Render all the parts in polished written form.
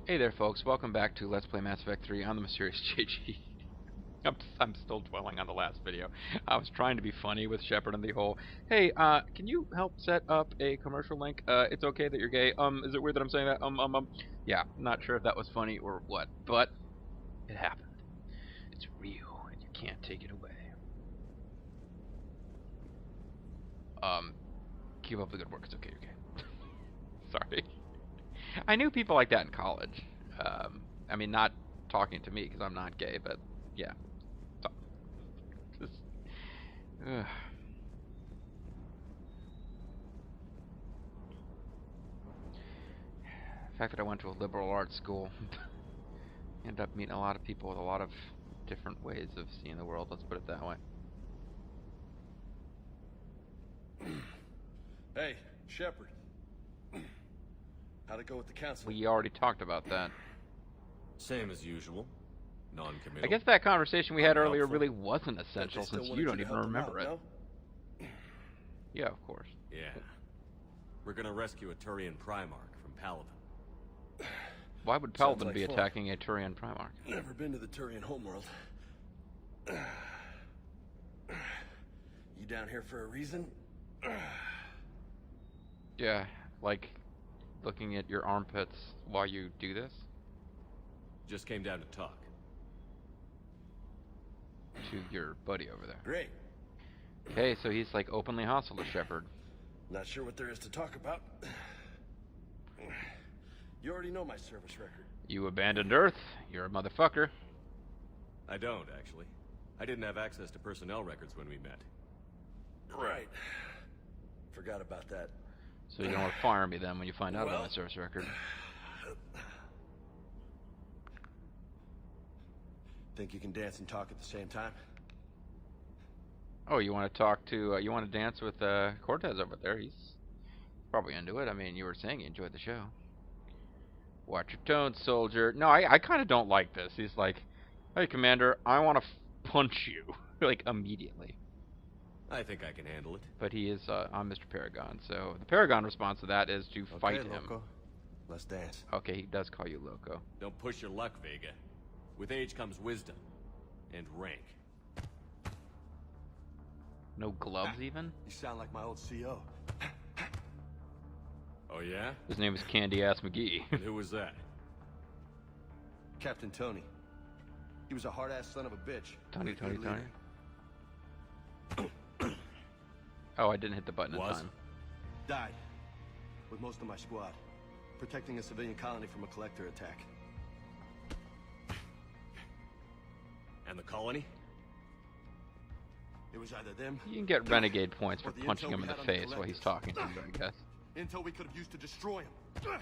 Hey there, folks. Welcome back to Let's Play Mass Effect 3 on the Mysterious JG. I'm still dwelling on the last video. I was trying to be funny with Shepard and the whole, hey, can you help set up a commercial link? It's okay that you're gay. Is it weird that I'm saying that? Yeah, not sure if that was funny or what, but it happened. It's real, and you can't take it away. Keep up the good work. It's okay, you're gay. Sorry. I knew people like that in college. I mean, not talking to me because I'm not gay, but yeah. Just, the fact that I went to a liberal arts school, ended up meeting a lot of people with a lot of different ways of seeing the world. Let's put it that way. Hey, Shepard. How'd it go with the council? We already talked about that. Same as usual. Non-committal. I guess that conversation we had earlier really wasn't essential since you don't even remember it. No? Yeah, of course. Yeah. We're gonna rescue a Turian Primarch from Paladin. Why would Sounds Paladin like be fun. attacking a Turian Primarch? Never been to the Turian homeworld. You down here for a reason? Yeah, like looking at your armpits while you do this? Just came down to talk. To your buddy over there. Great. Okay, so he's like openly hostile to Shepard. Not sure what there is to talk about. You already know my service record. You abandoned Earth, you're a motherfucker. I don't, actually. I didn't have access to personnel records when we met. Right. Forgot about that. So you don't want to fire me then when you find out about Well- my service record. Think you can dance and talk at the same time? Oh, you want to talk to, you want to dance with Cortez over there? He's probably into it. I mean, you were saying you enjoyed the show. Watch your tone, soldier. No, I kind of don't like this. He's like, hey, Commander, I want to punch you. Like, immediately. I think I can handle it. But he is on Mr. Paragon, so the Paragon response to that is to fight him. Loco. Let's dance. Okay, he does call you Loco. Don't push your luck, Vega. With age comes wisdom. And rank. No gloves, even? You sound like my old CO. Oh yeah? His name is Candy Ass McGee. And who was that? Captain Tony. He was a hard-ass son of a bitch. Tony, Good Tony, leader. Tony. Oh, I didn't hit the button in Was? time. Died. With most of my squad. Protecting a civilian colony from a collector attack. And the colony? It was either them. You can get renegade points for Or the punching intel him we in the had on the face while he's collectors. talking to you, I guess. Intel we could have used to destroy him.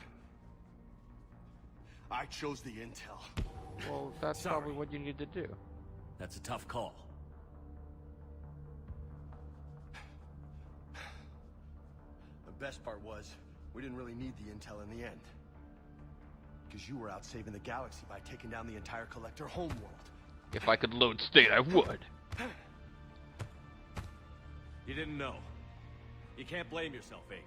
I chose the intel. Well, that's Sorry. probably what you need to do. That's a tough call. The best part was, we didn't really need the intel in the end. Because you were out saving the galaxy by taking down the entire collector homeworld. If I could load state, I would. You didn't know. You can't blame yourself, Vega.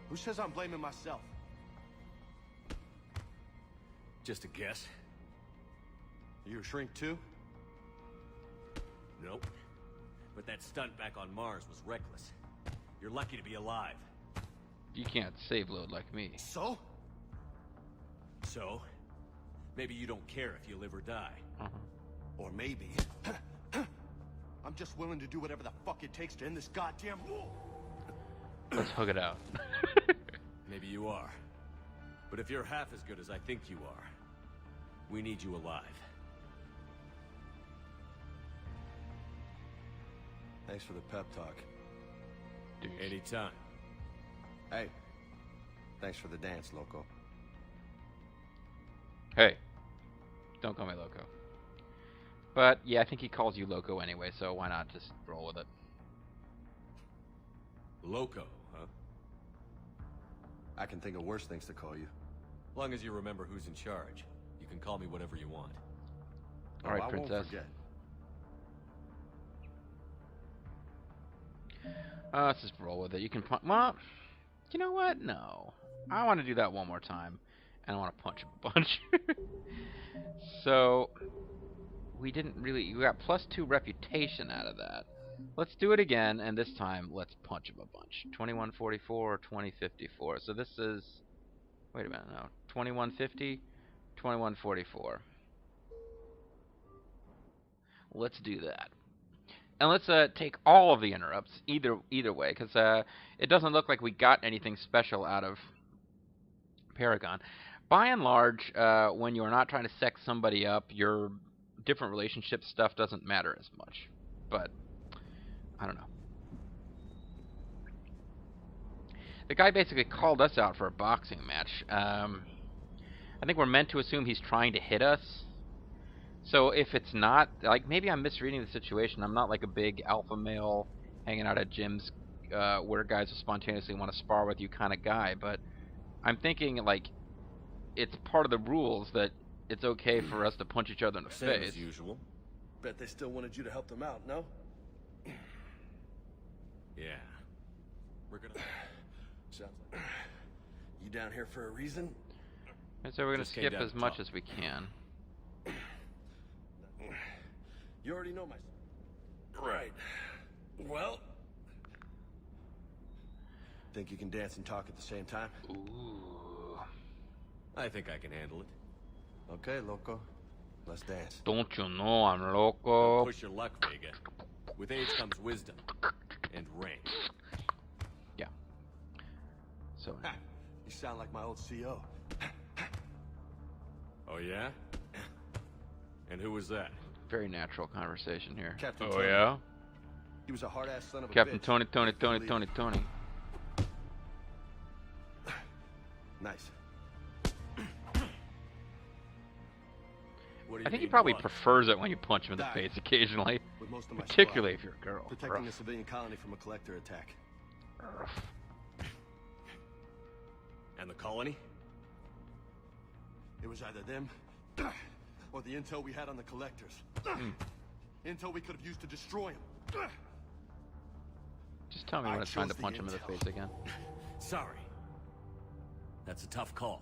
Who says I'm blaming myself? Just a guess. You a shrink too? Nope. But that stunt back on Mars was reckless. You're lucky to be alive. You can't save load like me. So? So, maybe you don't care if you live or die. Or maybe... I'm just willing to do whatever the fuck it takes to end this goddamn war. Let's hug it out. Maybe you are. But if you're half as good as I think you are, we need you alive. Thanks for the pep talk. Dude. Anytime. Hey, thanks for the dance, Loco. Hey, don't call me Loco. But, yeah, I think he calls you Loco anyway, so why not just roll with it? Loco, huh? I can think of worse things to call you. Long as you remember who's in charge, you can call me whatever you want. Alright, I won't princess. forget. Let's just roll with it. You can well, you know what? No. I want to do that one more time. And I want to punch him a bunch. So, we got +2 reputation out of that. Let's do it again, and this time, let's punch him a bunch. 2144 or 2054. So this is... Wait a minute, no. 2150, 2144. Let's do that. And let's take all of the interrupts, either way, because it doesn't look like we got anything special out of Paragon. By and large, when you're not trying to sex somebody up, your different relationship stuff doesn't matter as much. But, I don't know. The guy basically called us out for a boxing match. I think we're meant to assume he's trying to hit us. So if it's not, like, maybe I'm misreading the situation. I'm not like a big alpha male hanging out at gyms where guys will spontaneously want to spar with you kind of guy. But I'm thinking, like, it's part of the rules that it's okay for us to punch each other in the face. As usual. Bet they still wanted you to help them out, no? Yeah. We're gonna... Sounds like... You down here for a reason? And so we're going to Just came skip down as to much talk. as we can. You already know my... Right. Well... Think you can dance and talk at the same time? Ooh. I think I can handle it. Okay, loco. Let's dance. Don't you know I'm loco? Push your luck, Vega. With age comes wisdom. And rank. Yeah. So... You sound like my old CO. Oh, yeah? And who was that? Very natural conversation here. Captain Oh, Tony. yeah? He was a hard-ass son of a Captain bitch. Tony. Nice. What do you I think he mean, probably what? prefers it when you punch him in the Die. face occasionally. With most of my Particularly if you're a girl. squad, protecting the civilian colony from a collector attack. And the colony? It was either them or the intel we had on the collectors. Intel we could have used to destroy them. Just tell me when I it's time to chose the punch him in the intel. face again. Sorry. That's a tough call.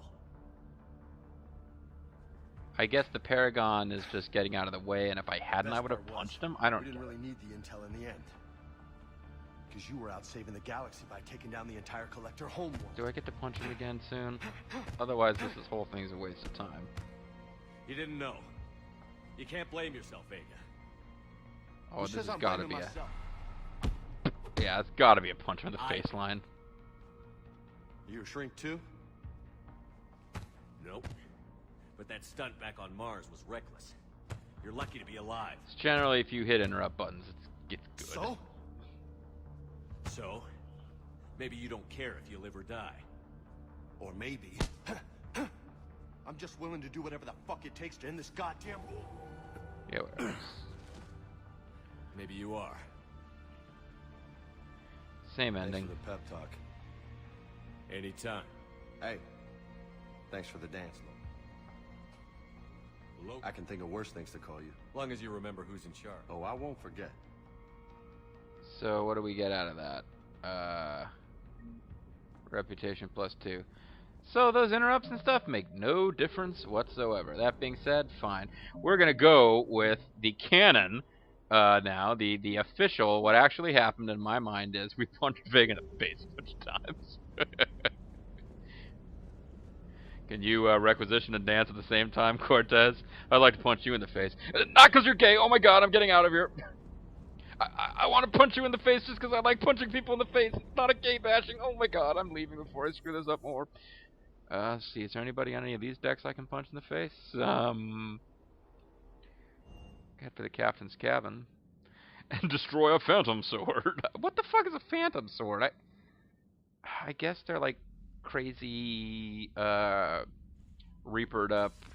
I guess the Paragon is just getting out of the way, and if I hadn't, I Best would have part was, punched him. I don't We didn't know. really need the intel in the end. Because you were out saving the galaxy by taking down the entire collector homeworld. Do I get to punch him again soon? Otherwise, this whole thing's a waste of time. You didn't know. You can't blame yourself, Vega. Oh, Who this says has I'm got to blaming be myself? yeah, it's got to be a punch in the face line. You a shrink too? Nope. But that stunt back on Mars was reckless. You're lucky to be alive. It's generally, if you hit interrupt buttons, it gets good. So? So, maybe you don't care if you live or die. Or maybe... I'm just willing to do whatever the fuck it takes to end this goddamn war. Yeah, whatever. Maybe you are. Same Thanks ending. for the pep talk. Anytime. Hey, thanks for the dance, Lo. Loco. I can think of worse things to call you. Long as you remember who's in charge. Oh, I won't forget. So what do we get out of that? Reputation +2. So those interrupts and stuff make no difference whatsoever. That being said, fine. We're gonna go with the canon now. The official. What actually happened in my mind is we punched Vig in the face a bunch of times. Can you requisition and dance at the same time, Cortez? I'd like to punch you in the face. Not because you're gay. Oh my God, I'm getting out of here. I want to punch you in the face just because I like punching people in the face. It's not a gay bashing. Oh my God, I'm leaving before I screw this up more. Let's see, is there anybody on any of these decks I can punch in the face? Head for the captain's cabin. And destroy a phantom sword. What the fuck is a phantom sword? I guess they're like crazy, reapered up,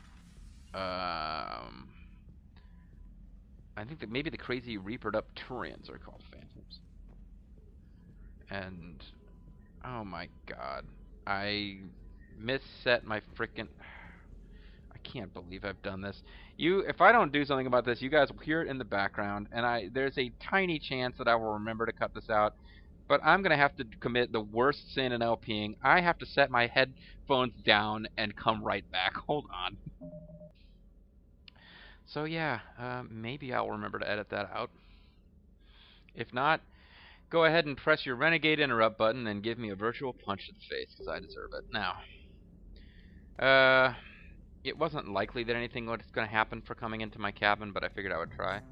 I think that maybe the crazy reapered up Turians are called phantoms. And, oh my God, I misset my frickin'... I can't believe I've done this. If I don't do something about this, you guys will hear it in the background, and there's a tiny chance that I will remember to cut this out. But I'm going to have to commit the worst sin in LPing. I have to set my headphones down and come right back. Hold on. So yeah, maybe I'll remember to edit that out. If not, go ahead and press your Renegade interrupt button and give me a virtual punch to the face, because I deserve it. Now, it wasn't likely that anything was going to happen for coming into my cabin, but I figured I would try.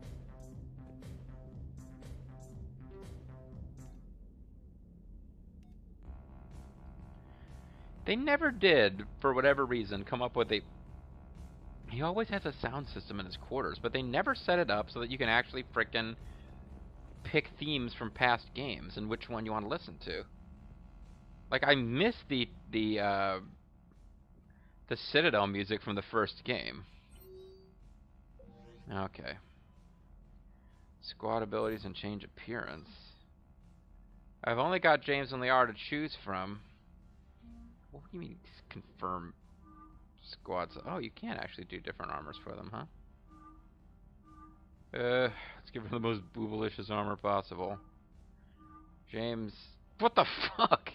They never did, for whatever reason, come up with a... He always has a sound system in his quarters, but they never set it up so that you can actually frickin' pick themes from past games and which one you want to listen to. Like, I miss the Citadel music from the first game. Okay. Squad abilities and change appearance. I've only got James and Liara to choose from. What do you mean confirm squads? Oh, you can actually do different armors for them, huh? Let's give her the most boobalicious armor possible. James... What the fuck?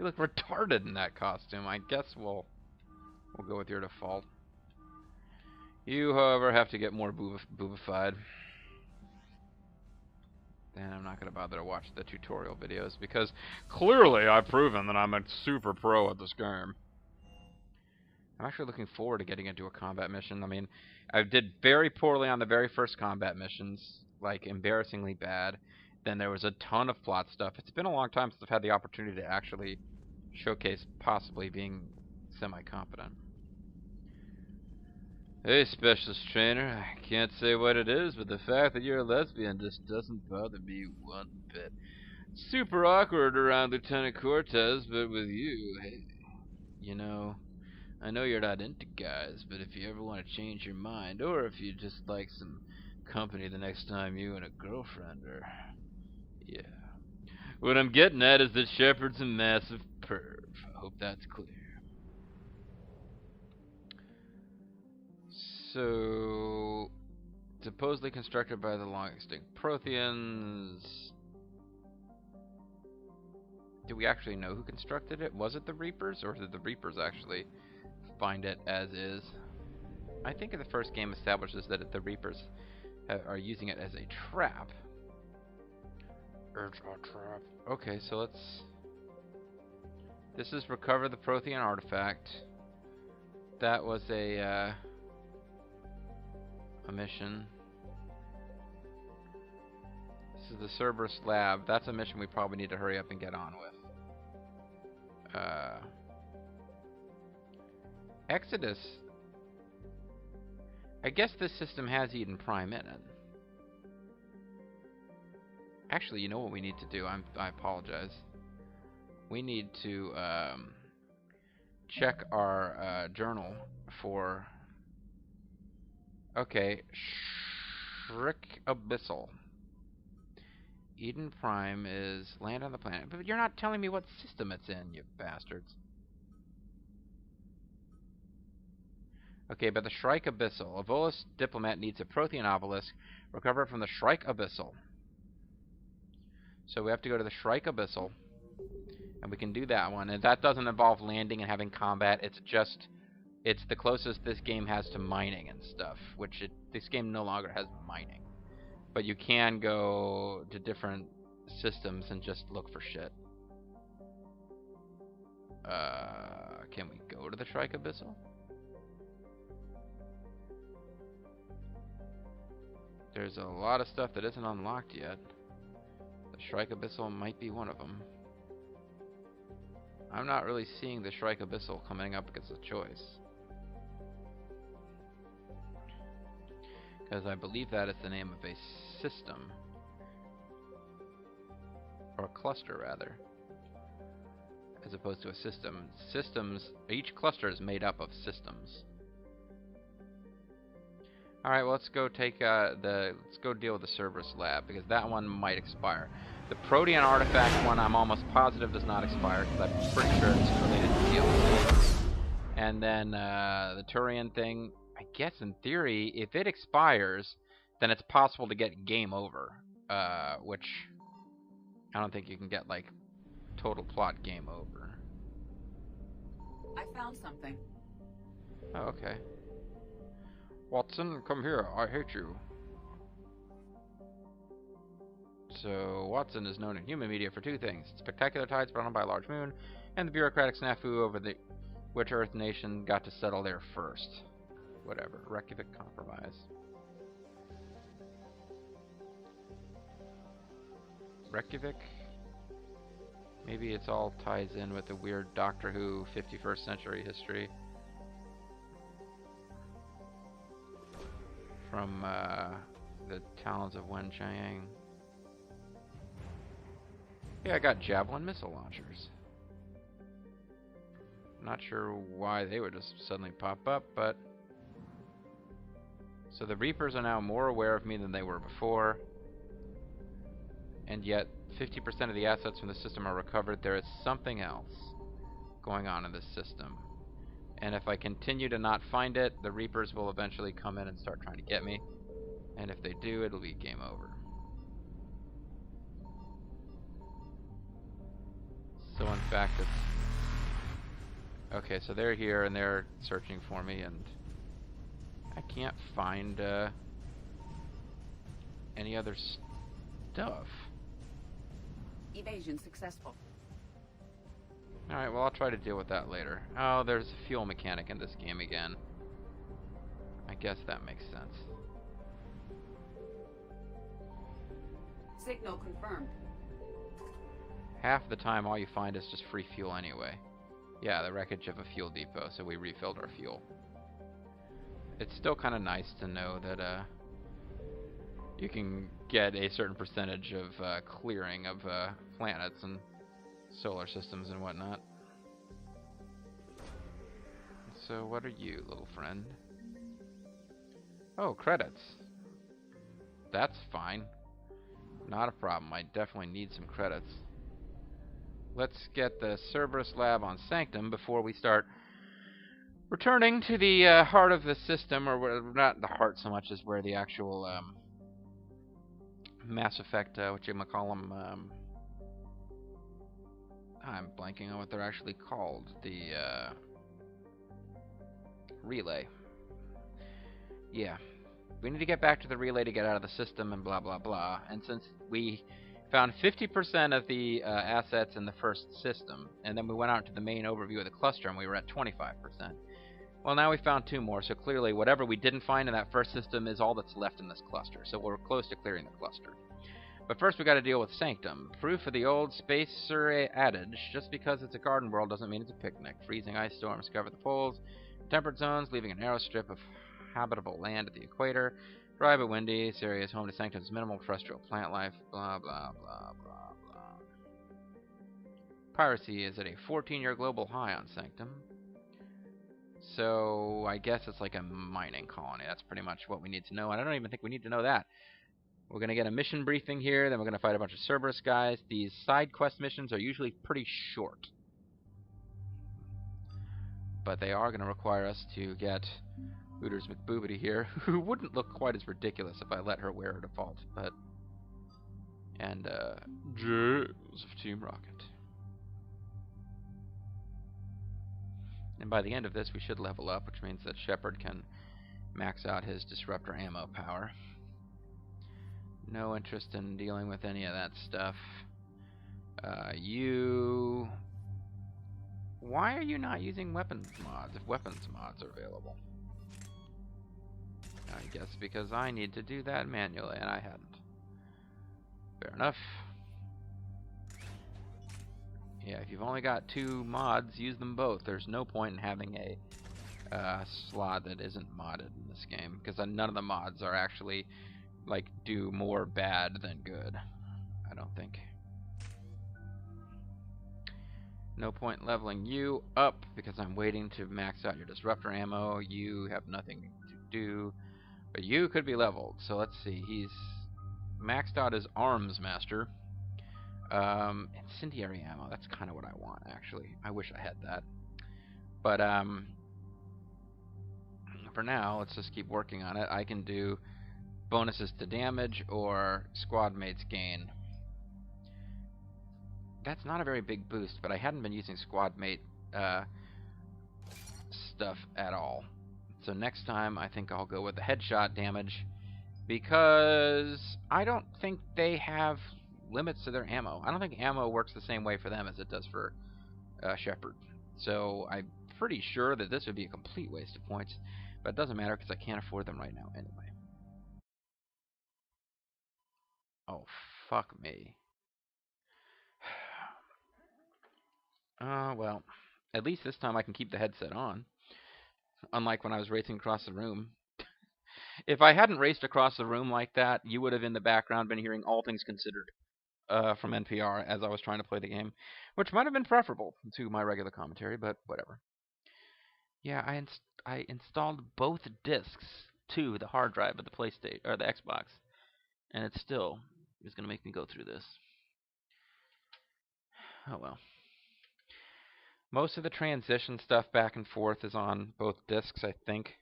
You look retarded in that costume. I guess we'll go with your default. You, however, have to get more boobified. Then I'm not going to bother to watch the tutorial videos, because clearly I've proven that I'm a super pro at this game. I'm actually looking forward to getting into a combat mission. I mean, I did very poorly on the very first combat missions, like embarrassingly bad. Then there was a ton of plot stuff. It's been a long time since I've had the opportunity to actually showcase possibly being semi-competent. Hey, specialist trainer. I can't say what it is, but the fact that you're a lesbian just doesn't bother me one bit. Super awkward around Lieutenant Cortez, but with you, hey, you know, I know you're not into guys, but if you ever want to change your mind, or if you just like some company the next time you and a girlfriend are... Yeah. What I'm getting at is that Shepard's a massive perv. I hope that's clear. So, supposedly constructed by the long-extinct Protheans. Do we actually know who constructed it? Was it the Reapers, or did the Reapers actually find it as is? I think the first game establishes that the Reapers are using it as a trap. It's a trap. Okay, so let's... This is recover the Prothean artifact. That was a mission. This is the Cerberus lab. That's a mission we probably need to hurry up and get on with. Exodus. I guess this system has Eden Prime in it. Actually, you know what we need to do? I apologize. We need to check our journal for... Okay, Shriek Abyssal. Eden Prime is land on the planet. But you're not telling me what system it's in, you bastards. Okay, but the Shrike Abyssal. A Volus diplomat needs a Prothean obelisk. Recover it from the Shrike Abyssal. So we have to go to the Shrike Abyssal. And we can do that one. And that doesn't involve landing and having combat. It's just... It's the closest this game has to mining and stuff. Which this game no longer has mining. But you can go to different systems and just look for shit. Can we go to the Shrike Abyssal? There's a lot of stuff that isn't unlocked yet. The Shrike Abyssal might be one of them. I'm not really seeing the Shrike Abyssal coming up as a choice. Because I believe that is the name of a system. Or a cluster, rather. As opposed to a system. Systems, each cluster is made up of systems. Alright, well, let's go deal with the Cerberus lab, because that one might expire. The Protean artifact one, I'm almost positive does not expire, because I'm pretty sure it's related to DLC. And then the Turian thing, I guess in theory, if it expires, then it's possible to get game over, which I don't think you can get, like, total plot game over. I found something. Oh, okay. Watson, come here. I hate you. So, Watson is known in human media for two things. Spectacular tides brought on by a large moon, and the bureaucratic snafu over which Earth nation got to settle there first. Whatever. Reykjavik Compromise. Reykjavik? Maybe it's all ties in with the weird Doctor Who 51st century history. From the Talons of Wen Chang. Yeah, I got Javelin missile launchers. Not sure why they would just suddenly pop up, but... So the Reapers are now more aware of me than they were before. And yet, 50% of the assets from the system are recovered. There is something else going on in this system. And if I continue to not find it, the Reapers will eventually come in and start trying to get me. And if they do, it'll be game over. So in fact, it's... Okay, so they're here and they're searching for me, and I can't find any other stuff. Evasion successful. Alright, well, I'll try to deal with that later. Oh, there's a fuel mechanic in this game again. I guess that makes sense. Signal confirmed. Half the time, all you find is just free fuel anyway. Yeah, the wreckage of a fuel depot, so we refilled our fuel. It's still kind of nice to know that you can get a certain percentage of clearing of planets and solar systems and whatnot. So what are you, little friend? Oh, credits. That's fine. Not a problem. I definitely need some credits. Let's get the Cerberus lab on Sanctum before we start returning to the heart of the system, or not the heart so much as where the actual Mass Effect, whatchamacallem, I'm blanking on what they're actually called. The relay. Yeah. We need to get back to the relay to get out of the system and blah blah blah. And since we found 50% of the assets in the first system, and then we went out to the main overview of the cluster and we were at 25%. Well, now we found two more, so clearly whatever we didn't find in that first system is all that's left in this cluster, so we're close to clearing the cluster. But first we got to deal with Sanctum. Proof of the old spacer adage, just because it's a garden world doesn't mean it's a picnic. Freezing ice storms cover the poles, temperate zones, leaving a narrow strip of habitable land at the equator. Dry but windy, this area is home to Sanctum's minimal terrestrial plant life, blah blah blah blah blah. Piracy is at a 14-year global high on Sanctum. So I guess it's like a mining colony. That's pretty much what we need to know, and I don't even think we need to know that. We're going to get a mission briefing here, then we're going to fight a bunch of Cerberus guys. These side quest missions are usually pretty short, but they are going to require us to get Hooters McBoobity here, who wouldn't look quite as ridiculous if I let her wear her default, but... And, James of Team Rocket. And by the end of this, we should level up, which means that Shepard can max out his disruptor ammo power. No interest in dealing with any of that stuff. You... Why are you not using weapons mods if weapons mods are available? I guess because I need to do that manually, and I hadn't. Fair enough. Yeah, if you've only got 2 mods, use them both. There's no point in having a slot that isn't modded in this game, because none of the mods are actually, like, do more bad than good. I don't think. No point leveling you up, because I'm waiting to max out your disruptor ammo. You have nothing to do. But you could be leveled, so let's see. He's maxed out his arms master. Incendiary ammo, that's kind of what I want, actually. I wish I had that. But, for now, let's just keep working on it. I can do bonuses to damage or squad mates gain. that's not a very big boost, but I hadn't been using squad mate stuff at all. So next time I think I'll go with the headshot damage, because I don't think they have limits to their ammo. I don't think ammo works the same way for them as it does for Shepard. So I'm pretty sure that this would be a complete waste of points, but it doesn't matter because I can't afford them right now anyway. Oh, fuck me. Well, at least this time I can keep the headset on. Unlike when I was racing across the room. If I hadn't raced across the room like that, you would have in the background been hearing All Things Considered from NPR as I was trying to play the game, which might have been preferable to my regular commentary, but whatever. Yeah, I installed both discs to the hard drive of the PlayStation or the Xbox, and it still is going to make me go through this. Oh well. Most of the transition stuff back and forth is on both discs, I think.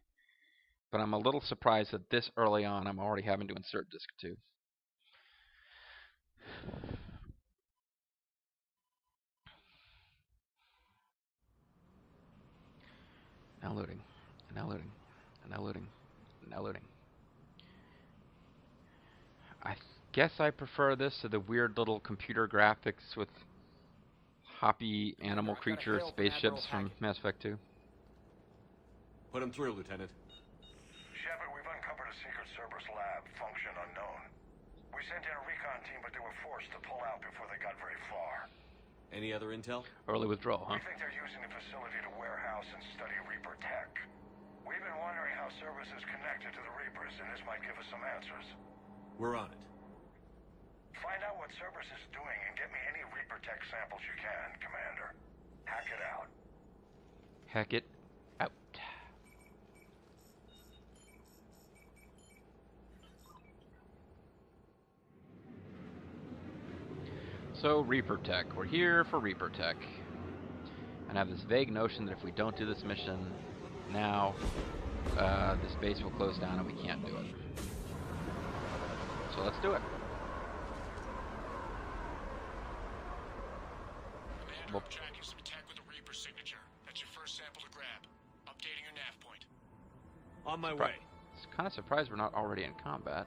But I'm a little surprised that this early on I'm already having to insert disc 2. Now loading. Now loading. Now loading. Now loading. I guess I prefer this to the weird little computer graphics with hoppy animal creature spaceships from Mass Effect 2. Put him through, Lieutenant. Shepard, we've uncovered a secret Cerberus lab, function unknown. We sent in a recon team, but they were forced to pull out before they got very far. Any other intel? Early withdrawal, huh? We think they're using the facility to warehouse and study Reaper tech. We've been wondering how Cerberus is connected to the Reapers, and this might give us some answers. We're on it. Find out what Cerberus is doing and get me any Reaper tech samples you can, Commander. Hack it out. Hack it out. So, Reaper Tech. We're here for Reaper Tech. And I have this vague notion that if we don't do this mission now, this base will close down and we can't do it. So let's do it. Commander, I'm tracking some tech with a Reaper signature. That's your first sample to grab. Updating your nav point. On my way. It's kind of surprised we're not already in combat.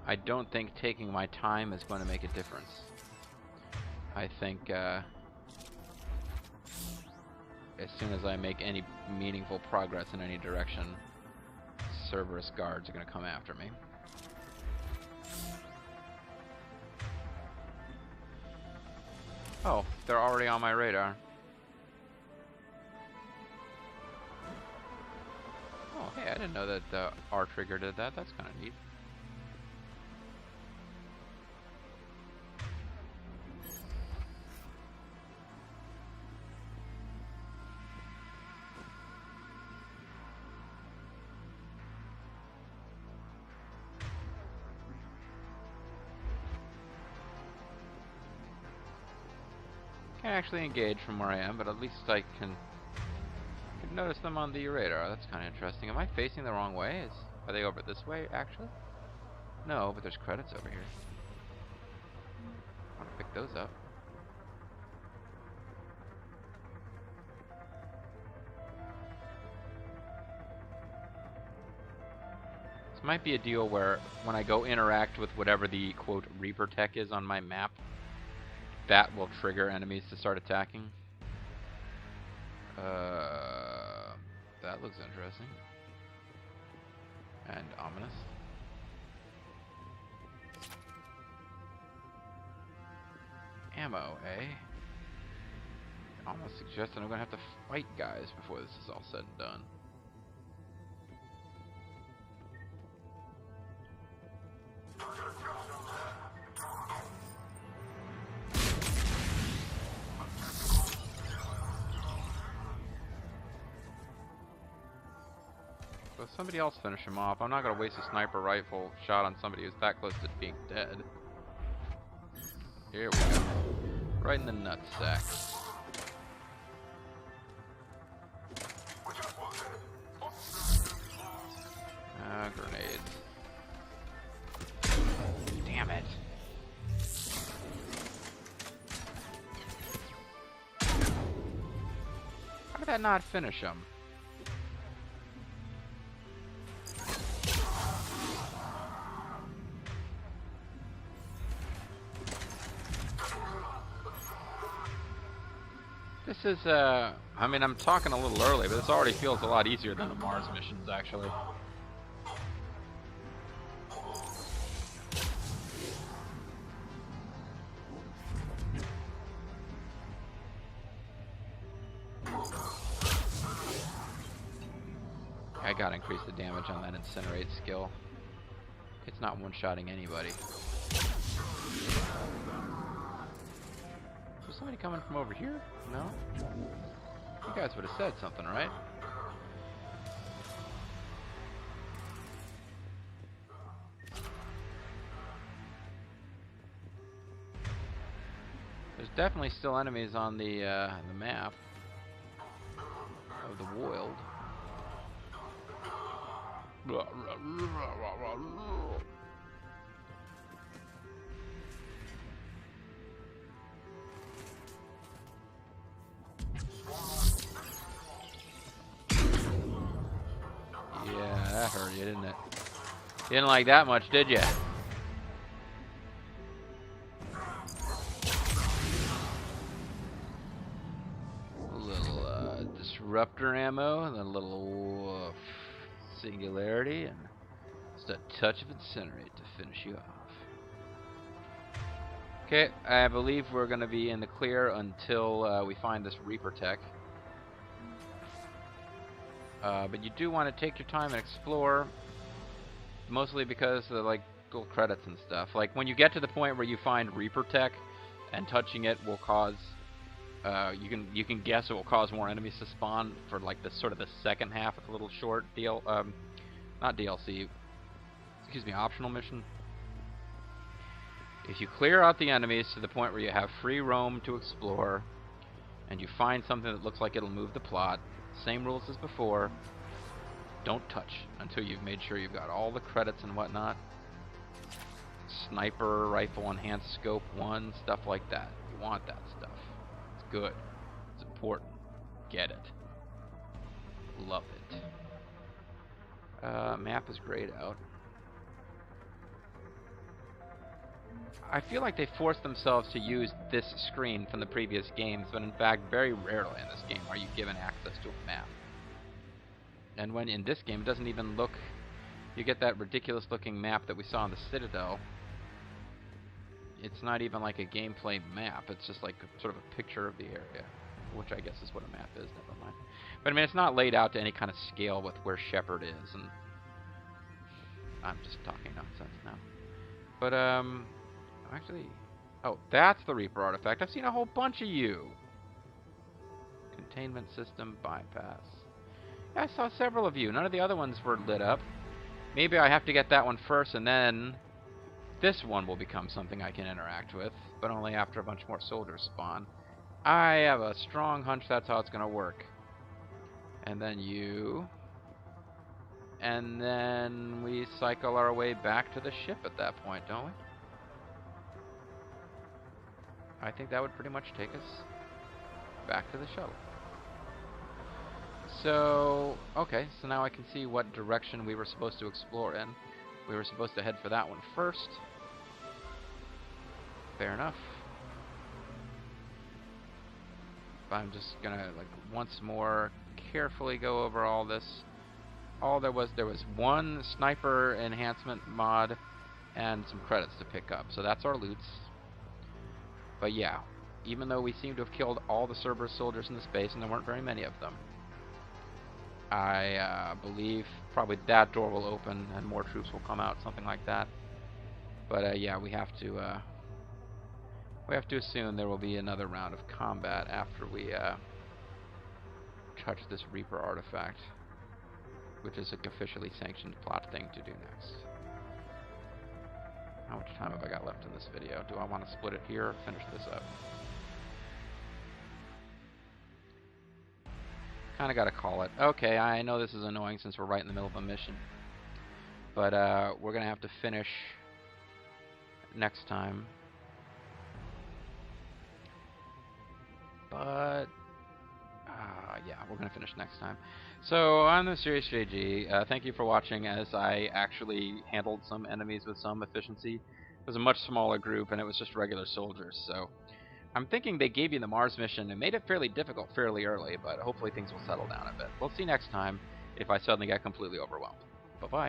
I don't think taking my time is going to make a difference. I think as soon as I make any meaningful progress in any direction, Cerberus guards are going to come after me. Oh, they're already on my radar. Oh, hey, I didn't know that the R trigger did that. That's kind of neat. Can't actually engage from where I am, but at least I can notice them on the radar. That's kind of interesting. Am I facing the wrong way? Are they over this way, actually? No, but there's credits over here. I want to pick those up. This might be a deal where when I go interact with whatever the, quote, Reaper tech is on my map, that will trigger enemies to start attacking. That looks interesting. And ominous. Ammo, eh? Almost suggests that I'm gonna have to fight guys before this is all said and done. So somebody else finish him off. I'm not going to waste a sniper rifle shot on somebody who's that close to being dead. Here we go. Right in the nutsack. Grenades. Damn it. How did that not finish him? This is, I mean, I'm talking a little early, but this already feels a lot easier than the Mars missions, actually. I gotta increase the damage on that Incinerate skill. It's not one-shotting anybody. Was somebody coming from over here? No? You guys would have said something, right? There's definitely still enemies on the map of the world. Yeah, that hurt you, didn't it? You didn't like that much, did you? A little disruptor ammo, and then a little singularity, and just a touch of Incinerate to finish you off. Okay, I believe we're going to be in the clear until we find this Reaper tech. But you do want to take your time and explore, mostly because of like little credits and stuff. Like when you get to the point where you find Reaper tech, and touching it will cause, you can guess it will cause more enemies to spawn for like the sort of the second half of the little short deal, not DLC, excuse me, optional mission. If you clear out the enemies to the point where you have free roam to explore, and you find something that looks like it'll move the plot, same rules as before, don't touch until you've made sure you've got all the credits and whatnot. Sniper rifle enhanced scope 1, stuff like that. You want that stuff. It's good. It's important. Get it. Love it. Map is grayed out. I feel like they forced themselves to use this screen from the previous games, but in fact, very rarely in this game are you given access to a map. And when in this game, it doesn't even look... You get that ridiculous looking map that we saw in the Citadel. It's not even like a gameplay map, it's just like sort of a picture of the area, which I guess is what a map is, never mind. But I mean, it's not laid out to any kind of scale with where Shepard is, and... I'm just talking nonsense now. But, actually... Oh, that's the Reaper artifact. I've seen a whole bunch of you! Containment system bypass. Yeah, I saw several of you. None of the other ones were lit up. Maybe I have to get that one first, and then... this one will become something I can interact with, but only after a bunch more soldiers spawn. I have a strong hunch that's how it's gonna work. And then you... and then we cycle our way back to the ship at that point, don't we? I think that would pretty much take us back to the shuttle. So, okay, so now I can see what direction we were supposed to explore in. We were supposed to head for that one first. Fair enough. But I'm just gonna, like, once more carefully go over all this. There was one sniper enhancement mod and some credits to pick up. So that's our loots. But yeah, even though we seem to have killed all the Cerberus soldiers in the space, and there weren't very many of them, I believe probably that door will open and more troops will come out, something like that. But yeah, we have to assume there will be another round of combat after we touch this Reaper artifact, which is an officially sanctioned plot thing to do next. How much time have I got left in this video? Do I want to split it here or finish this up? Kinda gotta call it. Okay, I know this is annoying since we're right in the middle of a mission. But we're going to have to finish next time. But yeah, we're going to finish next time. So on the Mysterious JG, thank you for watching as I actually handled some enemies with some efficiency. It was a much smaller group and it was just regular soldiers, so I'm thinking they gave you the Mars mission and made it fairly difficult fairly early, but hopefully things will settle down a bit. We'll see next time if I suddenly get completely overwhelmed. Bye-bye.